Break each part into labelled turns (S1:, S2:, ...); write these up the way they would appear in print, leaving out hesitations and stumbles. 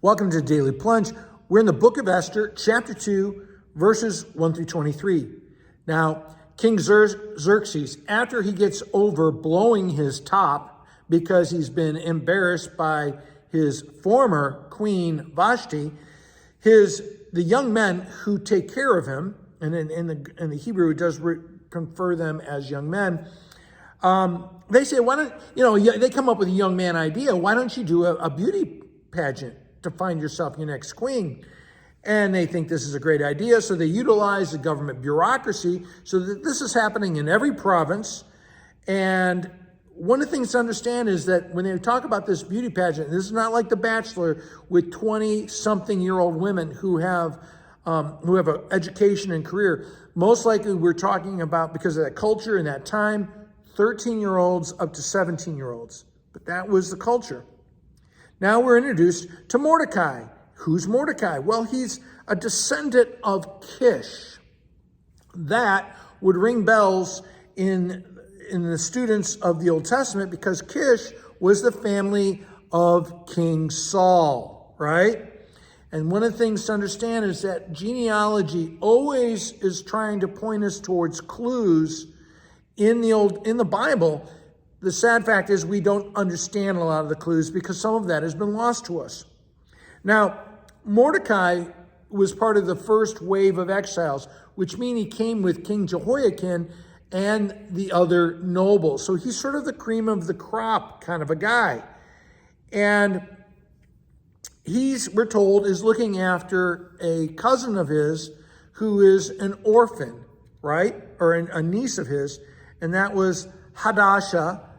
S1: Welcome to Daily Plunge. We're in the book of Esther, chapter 2, verses 1 through 23. Now, King Xerxes, after he gets over blowing his top because he's been embarrassed by his former queen Vashti, the young men who take care of him, and in the Hebrew it does confer them as young men, they say, why don't, they come up with a young man idea, why don't you do a beauty pageant to find yourself your next queen? And they think this is a great idea, so they utilize the government bureaucracy so that this is happening in every province. And one of the things to understand is that when they talk about this beauty pageant, this is not like The Bachelor with 20-something-year-old women who have an education and career. Most likely we're talking about, because of that culture and that time, 13-year-olds up to 17-year-olds. But that was the culture. Now we're introduced to Mordecai. Who's Mordecai? Well, he's a descendant of Kish. That would ring bells in the students of the Old Testament, because Kish was the family of King Saul, right? And one of the things to understand is that genealogy always is trying to point us towards clues in the Bible. The sad fact is we don't understand a lot of the clues because some of that has been lost to us. Now, Mordecai was part of the first wave of exiles, which means he came with King Jehoiakim and the other nobles. So he's sort of the cream of the crop kind of a guy. And we're told, is looking after a cousin of his who is an orphan, right? Or a niece of his. And that was Hadassah,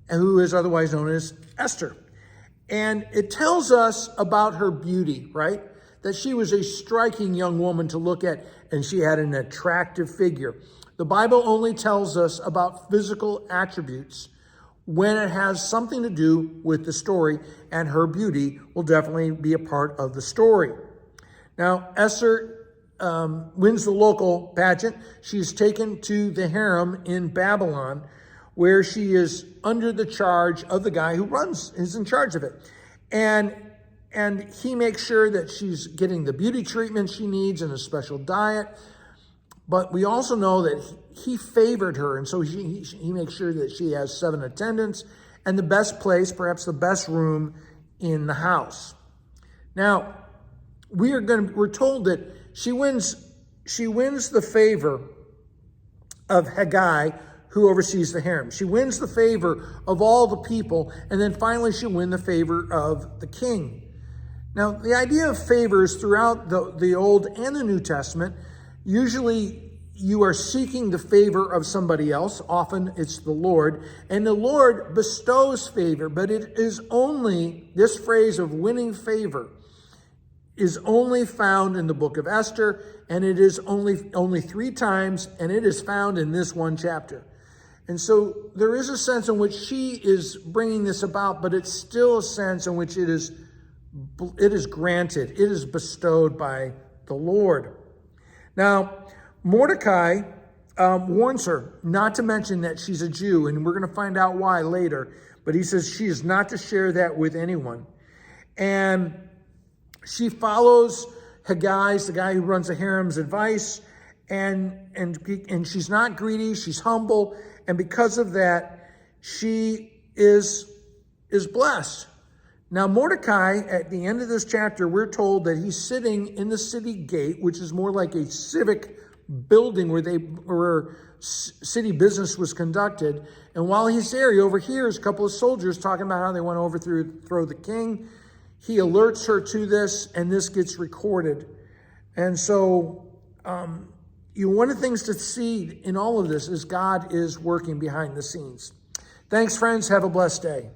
S1: who is otherwise known as Esther. And it tells us about her beauty, right? That she was a striking young woman to look at, and she had an attractive figure. The Bible only tells us about physical attributes when it has something to do with the story, and her beauty will definitely be a part of the story. Now, Esther wins the local pageant. She's taken to the harem in Babylon, where she is under the charge of the guy who is in charge of it. And he makes sure that she's getting the beauty treatment she needs and a special diet. But we also know that he favored her, and so he makes sure that she has 7 attendants and the best place, perhaps the best room in the house. Now, we're told that she wins the favor of Haggai, who oversees the harem. She wins the favor of all the people, and then finally she'll win the favor of the king. Now, the idea of favors throughout the Old and the New Testament, usually you are seeking the favor of somebody else. Often it's the Lord, and the Lord bestows favor, but it is only, this phrase of winning favor is only found in the book of Esther, and it is only 3 times, and it is found in this one chapter. And so there is a sense in which she is bringing this about, but it's still a sense in which it is granted, it is bestowed by the Lord. Now, Mordecai warns her not to mention that she's a Jew, and we're going to find out why later. But he says she is not to share that with anyone. And she follows Haggai's, the guy who runs the harem's, advice, and she's not greedy, she's humble, and because of that, she is blessed. Now, Mordecai, at the end of this chapter, we're told that he's sitting in the city gate, which is more like a civic building where city business was conducted. And while he's there, he overhears a couple of soldiers talking about how they want to overthrow the king. He alerts her to this, and this gets recorded. And so, one of the things to see in all of this is God is working behind the scenes. Thanks, friends. Have a blessed day.